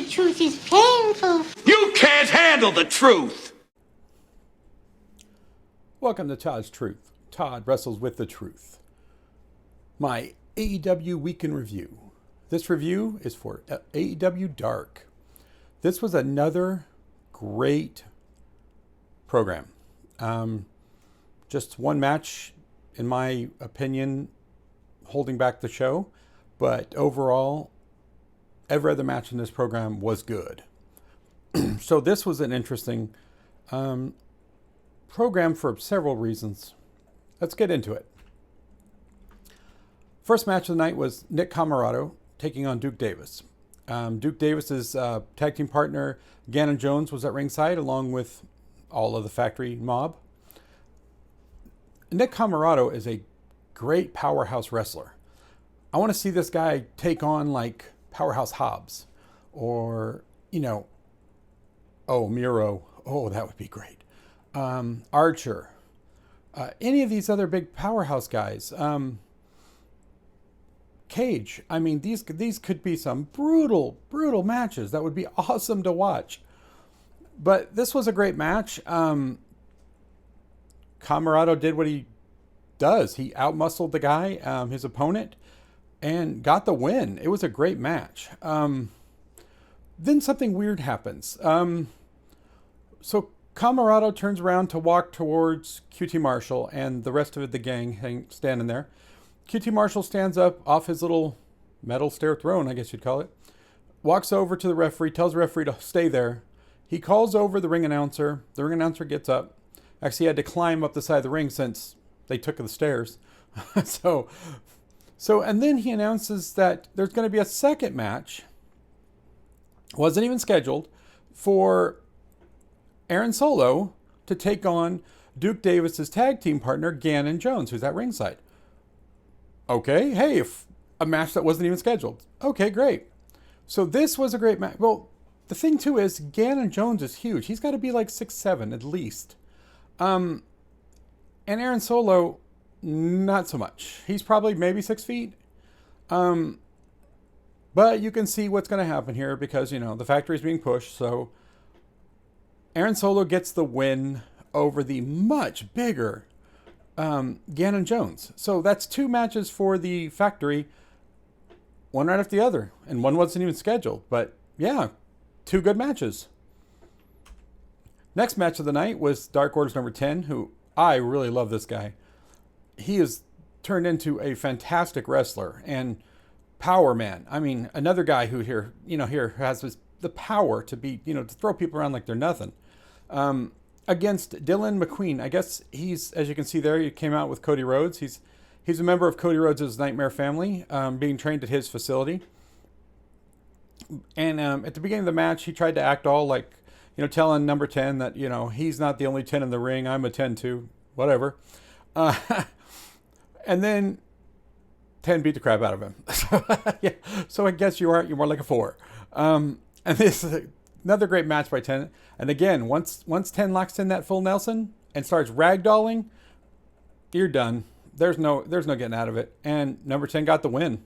the truth is painful. You can't handle the truth! Welcome to Todd's Truth. Todd wrestles with the truth. My AEW Week in Review. This review is for AEW Dark. This was another great program. Just one match, in my opinion, holding back the show. But overall, every other match in this program was good. So this was an interesting program for several reasons. Let's get into it. First match of the night was Nick Comoroto taking on Duke Davis. Duke Davis's tag team partner, Gannon Jones, was at ringside along with all of the factory mob. Nick Comoroto is a great powerhouse wrestler. I want to see this guy take on like Powerhouse Hobbs or, Miro. Oh, that would be great. Archer. Any of these other big powerhouse guys. Cage. I mean, these could be some brutal matches. That would be awesome to watch. But this was a great match. Comoroto did what he does. He outmuscled the guy, his opponent, and got the win. It was a great match. Then something weird happens. So Comoroto turns around to walk towards QT Marshall and the rest of the gang standing there. QT Marshall stands up off his little metal stair throne, I guess you'd call it. Walks over to the referee, tells the referee to stay there. He calls over the ring announcer. The ring announcer gets up. Actually, he had to climb up the side of the ring since they took the stairs. And then he announces that there's going to be a second match. Wasn't even scheduled for Aaron Solo to take on Duke Davis's tag team partner, Gannon Jones, who's at ringside. Okay, hey, if a match that wasn't even scheduled. Okay, great. So this was a great match. Well, the thing too is Gannon Jones is huge. He's got to be like 6'7" at least. And Aaron Solo, not so much. He's probably maybe 6 feet. But you can see what's going to happen here because, the factory's being pushed. So Aaron Solo gets the win over the much bigger Gannon Jones. So that's 2 matches for the factory, one right after the other. And one wasn't even scheduled. But yeah, 2 good matches. Next match of the night was Dark Order's number 10, who I really love this guy. He is turned into a fantastic wrestler and power man. I mean, another guy who here has the power to be, to throw people around like they're nothing. Against Dylan McQueen. I guess he's, as you can see there, he came out with Cody Rhodes. He's a member of Cody Rhodes' Nightmare family, being trained at his facility. And at the beginning of the match, he tried to act all like, telling number 10 that, he's not the only 10 in the ring. I'm a 10 too. Whatever. And then 10 beat the crap out of him. So I guess you're more like a 4. And this is another great match by 10. And again, once 10 locks in that full Nelson and starts ragdolling, you're done. There's no getting out of it. And number 10 got the win.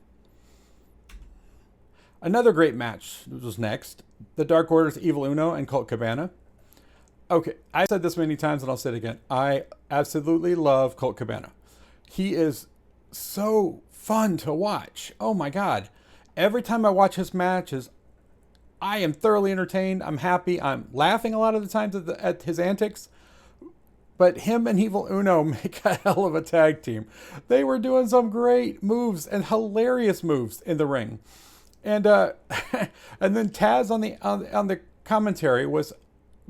Another great match was next. The Dark Order's Evil Uno and Colt Cabana. Okay, I said this many times and I'll say it again. I absolutely love Colt Cabana. He is so fun to watch. Oh my God. Every time I watch his matches, I am thoroughly entertained. I'm happy. I'm laughing a lot of the times at his antics. But him and Evil Uno make a hell of a tag team. They were doing some great moves and hilarious moves in the ring. And and then Taz on the commentary was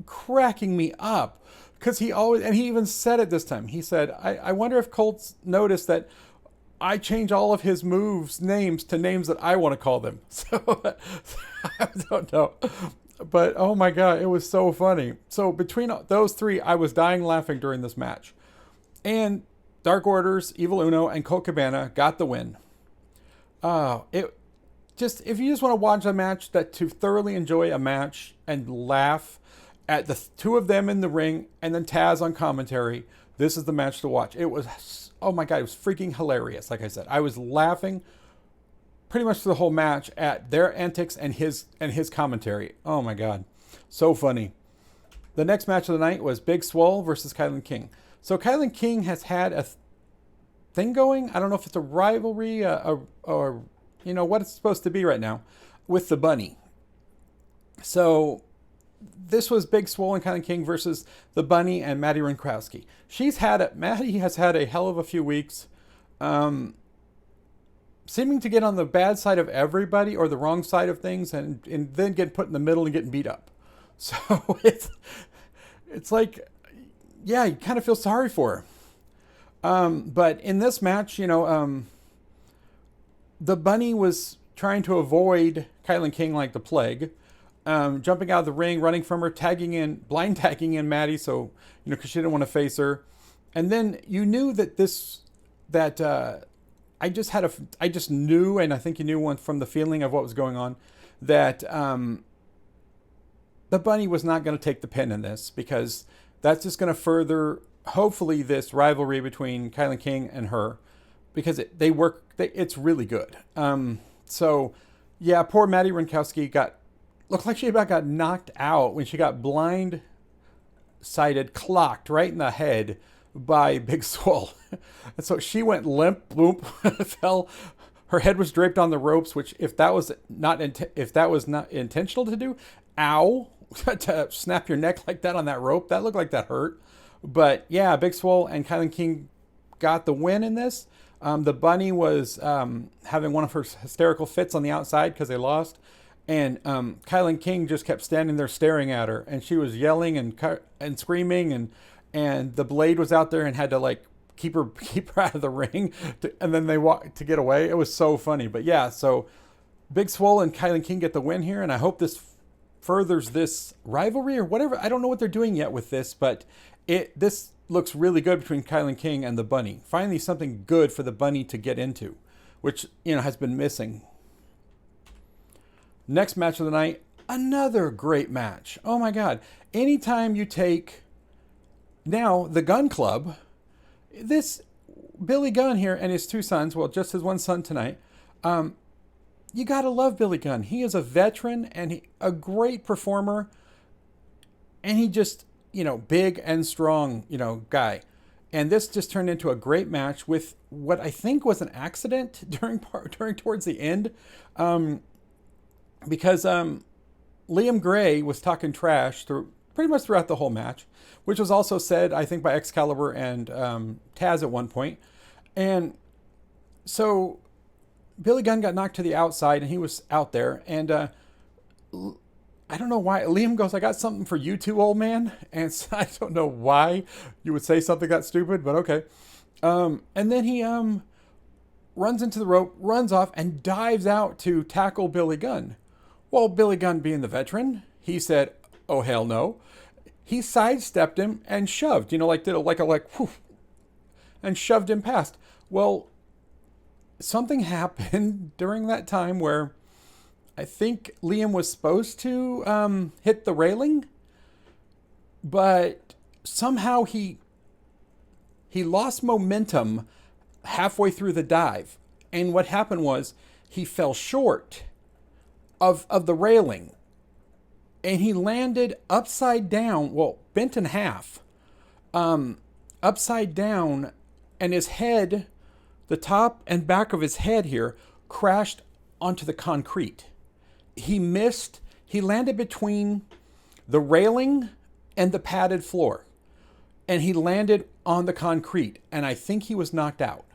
cracking me up because he even said it this time. He said, I wonder if Colt's noticed that I change all of his moves names to names that I want to call them. So I don't know. But oh my God, it was so funny. So between those 3, I was dying laughing during this match. And Dark Orders, Evil Uno, and Colt Cabana got the win. If you just want to watch a match to thoroughly enjoy a match and laugh at the 2 of them in the ring and then Taz on commentary, this is the match to watch. It was, oh my God, it was freaking hilarious. Like I said, I was laughing pretty much the whole match at their antics and his commentary. Oh my God, so funny. The next match of the night was Big Swole versus Kylan King. So Kylan King has had a thing going. I don't know if it's a rivalry or what it's supposed to be right now with the Bunny. So this was Big Swole and Kylan King versus the Bunny and Maddie Rinkowski. Maddie has had a hell of a few weeks. Seeming to get on the bad side of everybody or the wrong side of things and then get put in the middle and getting beat up. So it's like, yeah, you kind of feel sorry for her. But in this match, the Bunny was trying to avoid Kylan King like the plague, jumping out of the ring, running from her, blind tagging in Maddie, so, because she didn't want to face her. And then you knew I just knew, and I think you knew from the feeling of what was going on, that the Bunny was not going to take the pin in this, because that's just going to further, hopefully, this rivalry between Kylan King and her, because it's really good. So, yeah, poor Maddie Rinkowski looked like she about got knocked out when she got blindsided, clocked right in the head by Big Swole. And so she went limp, boom, fell. Her head was draped on the ropes, which if that was not intentional to do, ow, to snap your neck like that on that rope, that looked like that hurt. But yeah, Big Swole and Kylan King got the win in this. The Bunny was having one of her hysterical fits on the outside because they lost. And Kylan King just kept standing there staring at her, and she was yelling and screaming, and the Blade was out there and had to keep her out of the ring, and then they walked to get away. It was so funny. But yeah, so Big Swole and Kylan King get the win here, and I hope this furthers this rivalry or whatever. I don't know what they're doing yet with this, but this looks really good between Kylan King and the Bunny. Finally, something good for the Bunny to get into, which has been missing. Next match of the night, another great match. Oh my God. Anytime you take now the Gunn Club, this Billy Gunn here and his two sons, well, just his one son tonight, you got to love Billy Gunn. He is a veteran and a great performer. And he just, big and strong, guy. And this just turned into a great match with what I think was an accident during towards the end. Because Liam Gray was talking trash pretty much throughout the whole match, which was also said, I think, by Excalibur and Taz at one point. And so Billy Gunn got knocked to the outside, and he was out there. And I don't know why. Liam goes, "I got something for you too, old man." And so I don't know why you would say something that stupid, but okay. And then he runs into the rope, runs off, and dives out to tackle Billy Gunn. Well, Billy Gunn, being the veteran, he said, "Oh, hell no." He sidestepped him and shoved, did whew, and shoved him past. Well, something happened during that time where I think Liam was supposed to hit the railing, but somehow he lost momentum halfway through the dive. And what happened was he fell short of the railing. And he landed upside down, bent in half, upside down, and his head, the top and back of his head here, crashed onto the concrete. He landed between the railing and the padded floor. And he landed on the concrete. And I think he was knocked out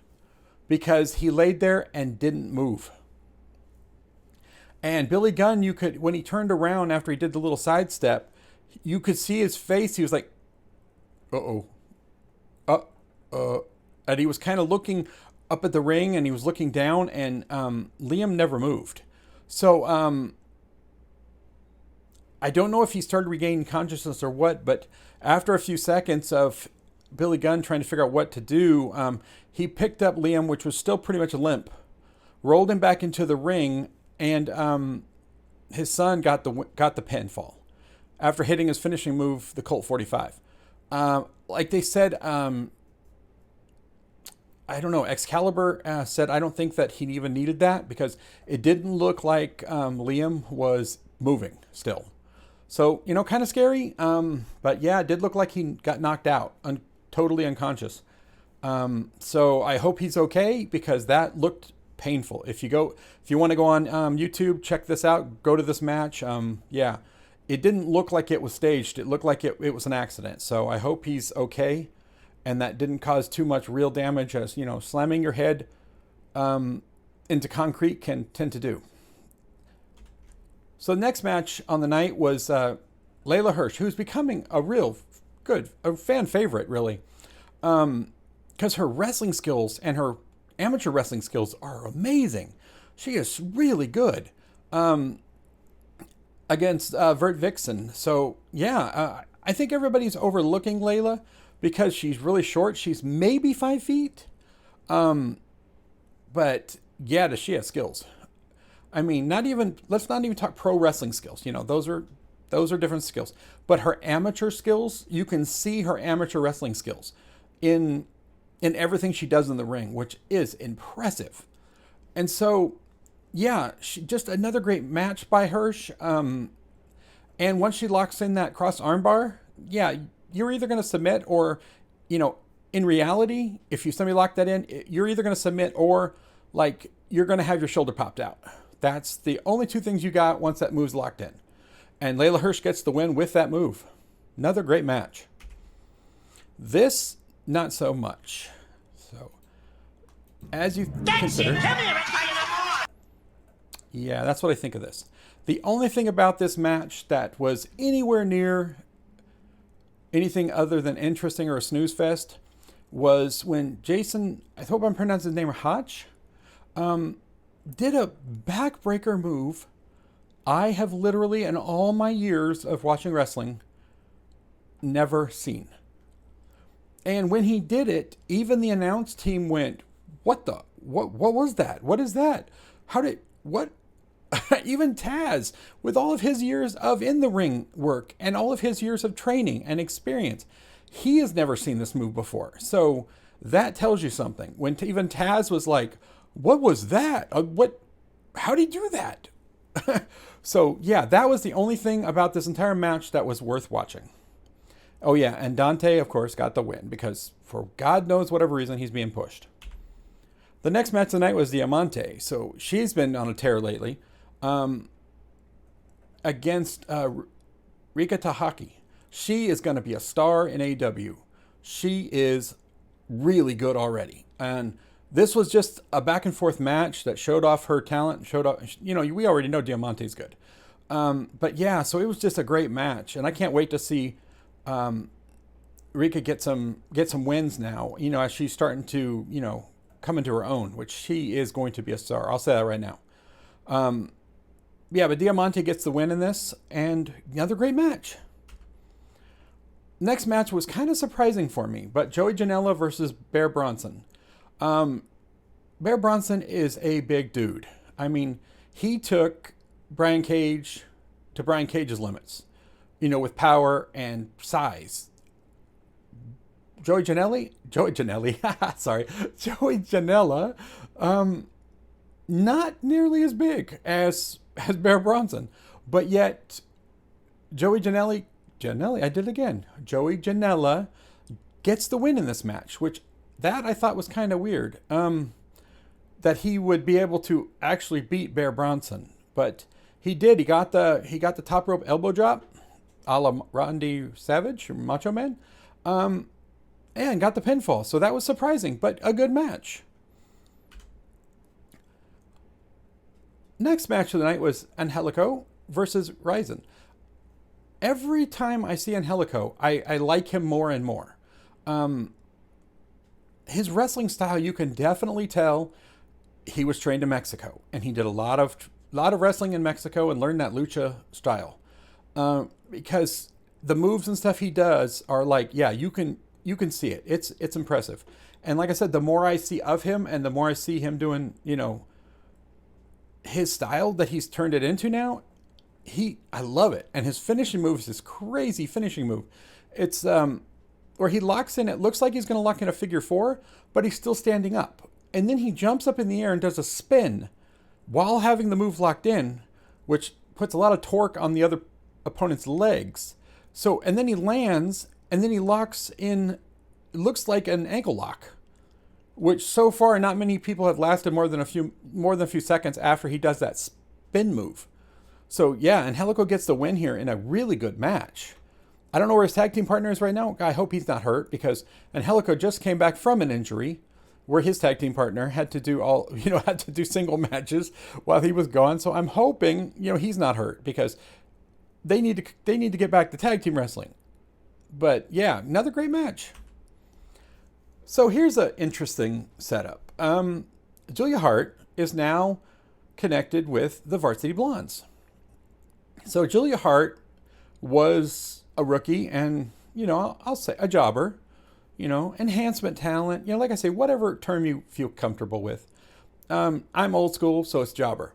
because he laid there and didn't move. And Billy Gunn, when he turned around after he did the little sidestep, you could see his face. He was like, uh-oh. And he was kind of looking up at the ring, and he was looking down, and Liam never moved. So I don't know if he started regaining consciousness or what, but after a few seconds of Billy Gunn trying to figure out what to do, he picked up Liam, which was still pretty much limp, rolled him back into the ring, and his son got the pinfall after hitting his finishing move, the Colt 45. Like they said, I I don't know, Excalibur said I don't think that he even needed that because it didn't look like Liam was moving still. So, kind of scary. But yeah, it did look like he got knocked out, totally unconscious. So I hope he's okay because that looked painful. If you want to go on YouTube, check this out, go to this match. Yeah, it didn't look like it was staged. It looked like it was an accident. So I hope he's okay and that didn't cause too much real damage as, slamming your head into concrete can tend to do. So the next match on the night was Layla Hirsch, who's becoming a fan favorite, really. Because her wrestling skills and her amateur wrestling skills are amazing. She is really good against Vert Vixen. So, yeah, I think everybody's overlooking Layla because she's really short. She's maybe 5 feet. But, yeah, does she have skills? I mean, let's not even talk pro wrestling skills. Those are different skills. But her amateur skills, you can see her amateur wrestling skills in everything she does in the ring, which is impressive. And so, yeah, just another great match by Hirsch. And once she locks in that cross armbar, yeah, you're either going to submit or, in reality, if somebody locked that in, you're either going to submit or you're going to have your shoulder popped out. That's the only two things you got once that move's locked in. And Layla Hirsch gets the win with that move. Another great match. This, not so much. So, as you consider... Yeah, that's what I think of this. The only thing about this match that was anywhere near anything other than interesting or a snooze fest was when Jason, I hope I'm pronouncing his name, Hotch, did a backbreaker move I have literally, in all my years of watching wrestling, never seen. And when he did it, even the announce team went, what was that? What is that? Even Taz, with all of his years of in-the-ring work and all of his years of training and experience, he has never seen this move before. So that tells you something. When even Taz was like, what was that? How did he do that? So, yeah, that was the only thing about this entire match that was worth watching. Oh, yeah, and Dante, of course, got the win because for God knows whatever reason, he's being pushed. The next match of the night was Diamante. So she's been on a tear lately against Rika Tahaki. She is going to be a star in AEW. She is really good already. And this was just a back and forth match that showed off her talent. We already know Diamante's good. But yeah, so it was just a great match. And I can't wait to see Rika get some wins now, as she's starting to, come into her own, which she is going to be a star. I'll say that right now. Yeah, but Diamante gets the win in this, and another great match. Next match was kind of surprising for me, but Joey Janela versus Bear Bronson. Bear Bronson is a big dude. I mean, he took Brian Cage to Brian Cage's limits, with power and size. Joey Janela, not nearly as big as Bear Bronson, but yet Joey Janela, I did it again. Joey Janela gets the win in this match, which that I thought was kind of weird. That he would be able to actually beat Bear Bronson, but he did. He got the top rope elbow drop, a la Randy Savage or Macho Man, and got the pinfall. So that was surprising, but a good match. Next match of the night was Angelico versus Ryzen. Every time I see Angelico, I like him more and more. His wrestling style, you can definitely tell he was trained in Mexico, and he did a lot of wrestling in Mexico and learned that lucha style. Because the moves and stuff he does are like, yeah, you can see it. It's impressive. And like I said, the more I see of him and the more I see him doing, his style that he's turned it into now, I love it. And his finishing move is this crazy finishing move. It's, where he locks in. It looks like he's going to lock in a figure four, but he's still standing up. And then he jumps up in the air and does a spin while having the move locked in, which puts a lot of torque on the other opponent's legs. So, and then he lands, and then he locks in, it looks like an ankle lock, which so far not many people have lasted more than a few seconds after he does that spin move. So yeah, Angelico gets the win here in a really good match. I don't know where his tag team partner is right now. I hope he's not hurt, because Angelico just came back from an injury where his tag team partner had to do single matches while he was gone. So I'm hoping, he's not hurt, because they need to get back to tag team wrestling. But yeah, another great match. So here's an interesting setup. Julia Hart is now connected with the Varsity Blondes. So Julia Hart was a rookie and, I'll say a jobber, enhancement talent, like I say, whatever term you feel comfortable with. I'm old school, so it's jobber.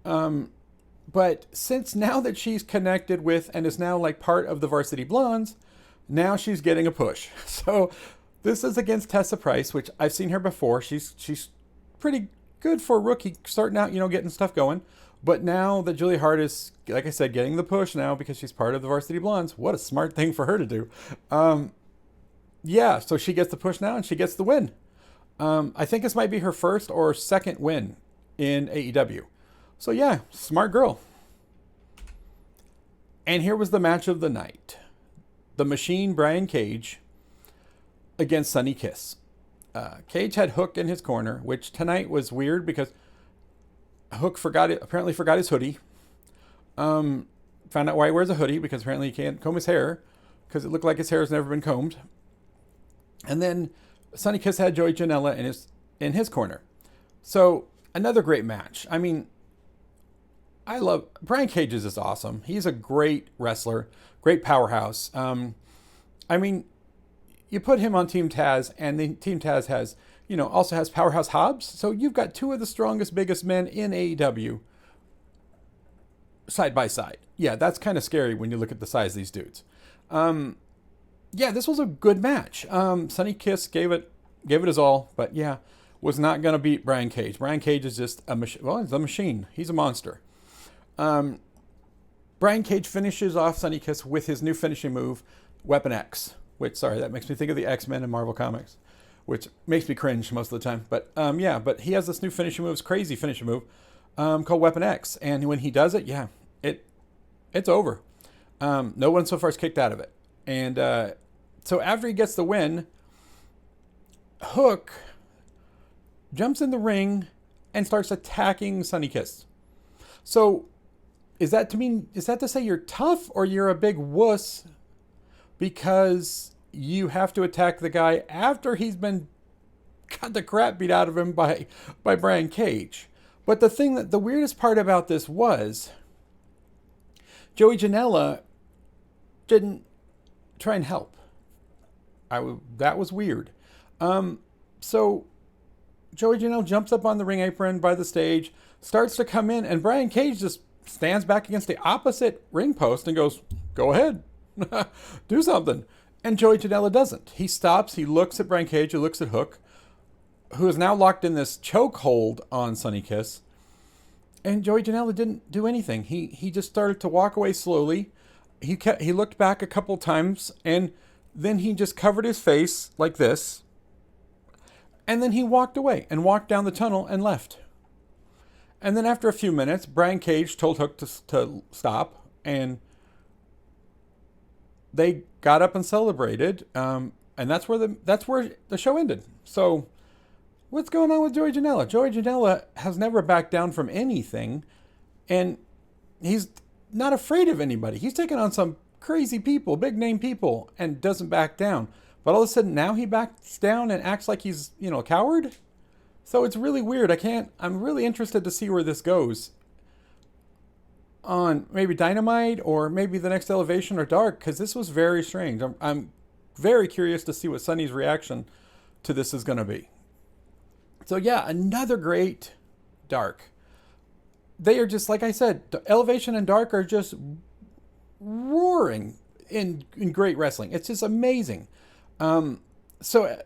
But since now that she's connected with and is now like part of the Varsity Blondes, now she's getting a push. So this is against Tessa Price, which I've seen her before. She's pretty good for a rookie starting out, getting stuff going. But now that Julia Hart is, like I said, getting the push now because she's part of the Varsity Blondes, what a smart thing for her to do. Yeah, so she gets the push now and she gets the win. I think this might be her first or second win in AEW. So yeah, smart girl. And here was the match of the night. The Machine, Brian Cage, against Sonny Kiss. Cage had Hook in his corner, which tonight was weird because Hook apparently forgot his hoodie. Found out why he wears a hoodie, because apparently he can't comb his hair because it looked like his hair has never been combed. And then Sonny Kiss had Joey Janela in his corner. So another great match. I mean, I love Brian Cage is just awesome. He's a great wrestler, great powerhouse. I mean, you put him on Team Taz, and the Team Taz has, also has Powerhouse Hobbs. So you've got two of the strongest, biggest men in AEW side by side. Yeah, that's kind of scary when you look at the size of these dudes. Yeah, this was a good match. Sonny Kiss gave it his all, but yeah, was not going to beat Brian Cage. Brian Cage is just a machine. Well, he's a machine. He's a monster. Brian Cage finishes off Sonny Kiss with his new finishing move, Weapon X. Which, sorry, that makes me think of the X-Men in Marvel Comics, which makes me cringe most of the time. But yeah, but he has this new finishing move, crazy finishing move, called Weapon X. And when he does it, yeah, it's over. No one so far is kicked out of it. And so after he gets the win, Hook jumps in the ring and starts attacking Sonny Kiss. So is that to say you're tough or you're a big wuss because you have to attack the guy after he's got the crap beat out of him by Brian Cage? But the weirdest part about this was Joey Janela didn't try and help. That was weird. So Joey Janela jumps up on the ring apron by the stage, starts to come in, and Brian Cage just stands back against the opposite ring post and goes, "Go ahead, do something." And Joey Janela doesn't. He stops, he looks at Brian Cage, he looks at Hook, who is now locked in this chokehold on Sonny Kiss. And Joey Janela didn't do anything. He just started to walk away slowly. He looked back a couple times, and then he just covered his face like this. And then he walked away and walked down the tunnel and left. And then after a few minutes, Brian Cage told Hook to stop, and they got up and celebrated. And that's where the show ended. So what's going on with Joey Janela? Joey Janela has never backed down from anything, and he's not afraid of anybody. He's taken on some crazy people, big name people, and doesn't back down. But all of a sudden now he backs down and acts like he's, a coward. So it's really weird. I'm really interested to see where this goes on maybe Dynamite or maybe the next Elevation or Dark, because this was very strange. I'm very curious to see what Sonny's reaction to this is going to be. So yeah, another great Dark. They are just, like I said, Elevation and Dark are just roaring in great wrestling. It's just amazing. So,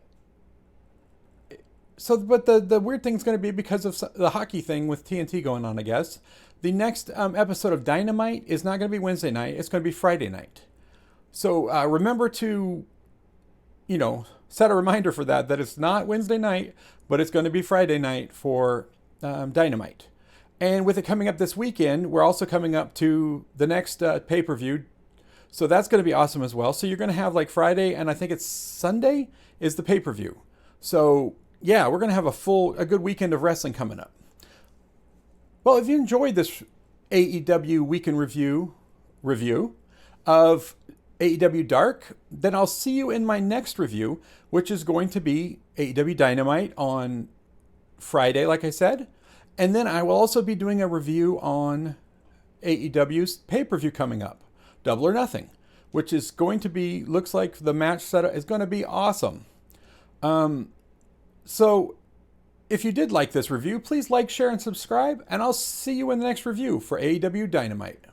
but the weird thing's going to be because of the hockey thing with TNT going on, I guess. The next episode of Dynamite is not going to be Wednesday night. It's going to be Friday night. So remember to, set a reminder for that it's not Wednesday night, but it's going to be Friday night for Dynamite. And with it coming up this weekend, we're also coming up to the next pay-per-view. So that's going to be awesome as well. So you're going to have like Friday, and I think it's Sunday is the pay-per-view. So yeah, we're going to have a good weekend of wrestling coming up. Well, if you enjoyed this AEW weekend review of AEW Dark, then I'll see you in my next review, which is going to be AEW Dynamite on Friday, like I said. And then I will also be doing a review on AEW's pay-per-view coming up, Double or Nothing, which is going to be, looks like the match setup is going to be awesome. So if you did like this review, please like, share, and subscribe, and I'll see you in the next review for AEW Dynamite.